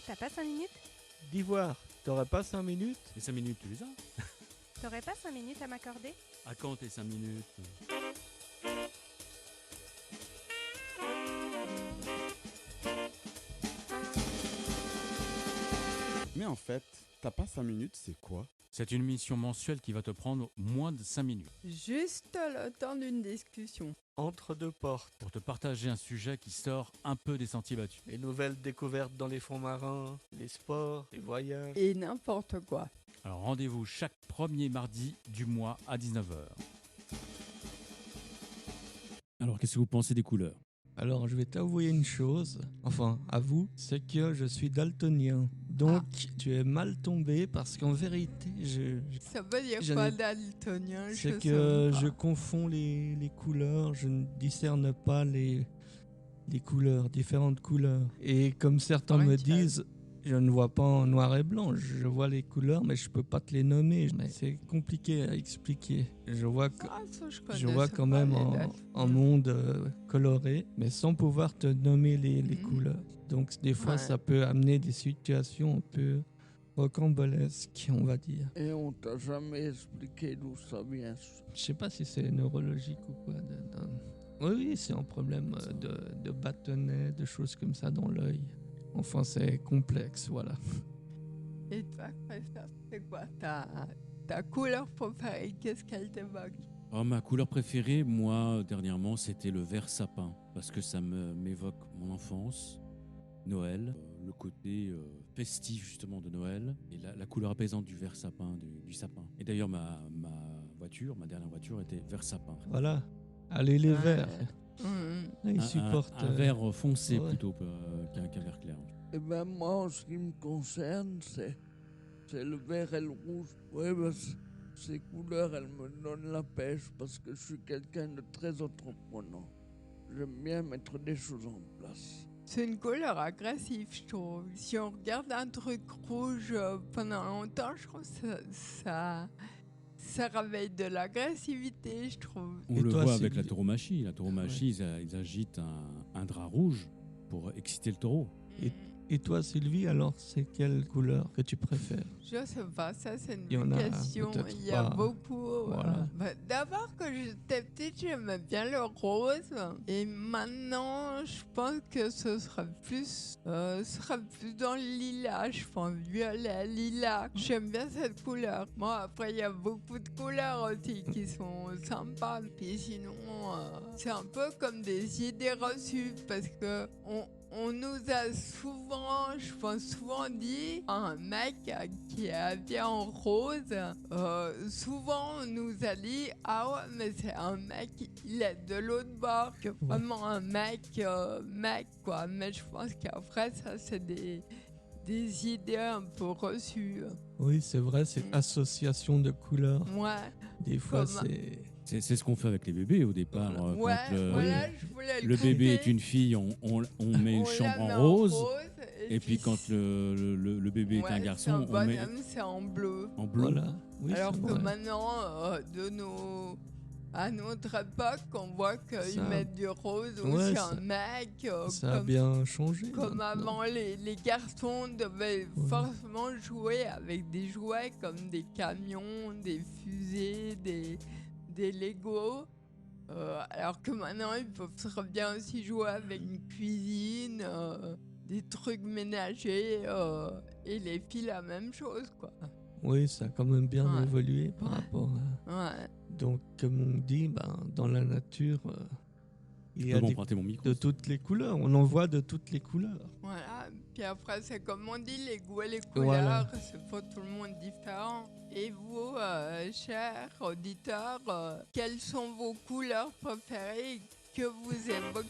T'as pas 5 minutes? D'Ivoire, t'aurais pas 5 minutes? Les 5 minutes, tu les as? T'aurais pas 5 minutes à m'accorder? À quand tes 5 minutes? Mais en fait, t'as pas 5 minutes, c'est quoi? C'est une mission mensuelle qui va te prendre moins de 5 minutes Juste le temps d'une discussion. Entre deux portes. pour te partager un sujet qui sort un peu des sentiers battus. Les nouvelles découvertes dans les fonds marins, les sports, les voyages. Et n'importe quoi. Alors rendez-vous chaque premier mardi du mois à 19h. Alors qu'est-ce que vous pensez des couleurs? Alors, je vais t'avouer une chose, enfin, à vous, c'est que je suis daltonien. Donc, tu es mal tombé parce qu'en vérité, Ça veut dire Je quoi n'ai- daltonien? c'est Je que sais je pas. confonds les couleurs, je ne discerne pas les couleurs, différentes couleurs. Et comme certains me Rachel. disent, je ne vois pas en noir et blanc, je vois les couleurs, mais je peux pas te les nommer. Mais c'est compliqué à expliquer. Je vois que... Ah, ça, je Je vois connaissais quand pas même les un daltoniens. monde coloré, mais sans pouvoir te nommer les Mhm. couleurs. Donc des fois, Ouais. ça peut amener des situations un peu rocambolesques, on va dire. Et on t'a jamais expliqué d'où ça vient. Je sais pas si c'est neurologique ou quoi. Oui, c'est un problème de bâtonnet, de choses comme ça dans l'œil. Enfin, c'est complexe, voilà. Et toi, Christophe, c'est quoi ta couleur préférée? Qu'est-ce qu'elle t'évoque? Oh, ma couleur préférée, moi, dernièrement, c'était le vert sapin. Parce que ça m'évoque mon enfance, Noël, le côté festif justement de Noël, et la couleur apaisante du vert sapin, du sapin. Et d'ailleurs, ma dernière voiture était vert sapin. Voilà. Allez les Ouais. verts. Mhm. Ils supportent. Un vert foncé ouais. plutôt qu'un vert clair. Et ben moi, en ce qui me concerne, c'est le vert et le rouge. Oui, ces couleurs, elles me donnent la pêche parce que je suis quelqu'un de très entreprenant. J'aime bien mettre des choses en place. C'est une couleur agressive, je trouve. Si on regarde un truc rouge pendant longtemps, je trouve que ça réveille de l'agressivité, je trouve. On Et le toi, voit avec Sylvie? la tauromachie. La tauromachie, ils agitent un drap rouge pour exciter le taureau. Et toi, Sylvie, alors, c'est quelle couleur que tu préfères? Je sais pas, ça c'est une Il y en bonne a question. peut-être Il y a pas. beaucoup. Voilà. D'abord, quand j'étais petite, j'aimais bien le rose. Et maintenant, je pense que ce serait plus dans le lilas. Je pense violet, lilas. J'aime bien cette couleur. Bon, après, il y a beaucoup de couleurs aussi qui sont sympas. Puis sinon, c'est un peu comme des idées reçues parce que on nous a souvent, je pense souvent dit, un mec qui est habillé en rose, souvent on nous a dit, ah ouais, mais c'est un mec, il est de l'autre bord, que vraiment un mec, quoi. Mais je pense qu'après, ça, c'est des idées un peu reçues. Oui, c'est vrai, cette association de couleurs. Ouais, Des fois, Comme- C'est ce qu'on fait avec les bébés au départ. ouais, Quand voilà, je voulais le bébé est couper. une fille, on met une On chambre la met en rose. Et puis puis quand le bébé est un ouais, garçon, c'est un on met bonhomme, c'est en bleu. en bleu. Voilà. Oui, Alors c'est que vrai. maintenant, à notre époque, on voit qu'ils Ça- mettent du rose Ouais, aussi ça- un mec. Ça a bien changé. Comme maintenant. avant, les garçons devaient Ouais. forcément jouer avec des jouets comme des camions, des fusées, des Legos. Alors que maintenant, ils peuvent très bien aussi jouer avec une cuisine, des trucs ménagers, et les filles la même chose, quoi. Oui, ça a quand même bien Ouais. évolué par Ouais. rapport à... Ouais. Donc, comme on dit, dans la nature, il y Tu a peux m'emprunter mon micro. de toutes les couleurs. On en voit de toutes les couleurs. Voilà, puis après c'est comme on dit, les goûts et les Voilà. couleurs, c'est pour tout le monde différent. Et vous, chers auditeurs, quelles sont vos couleurs préférées que vous évoquent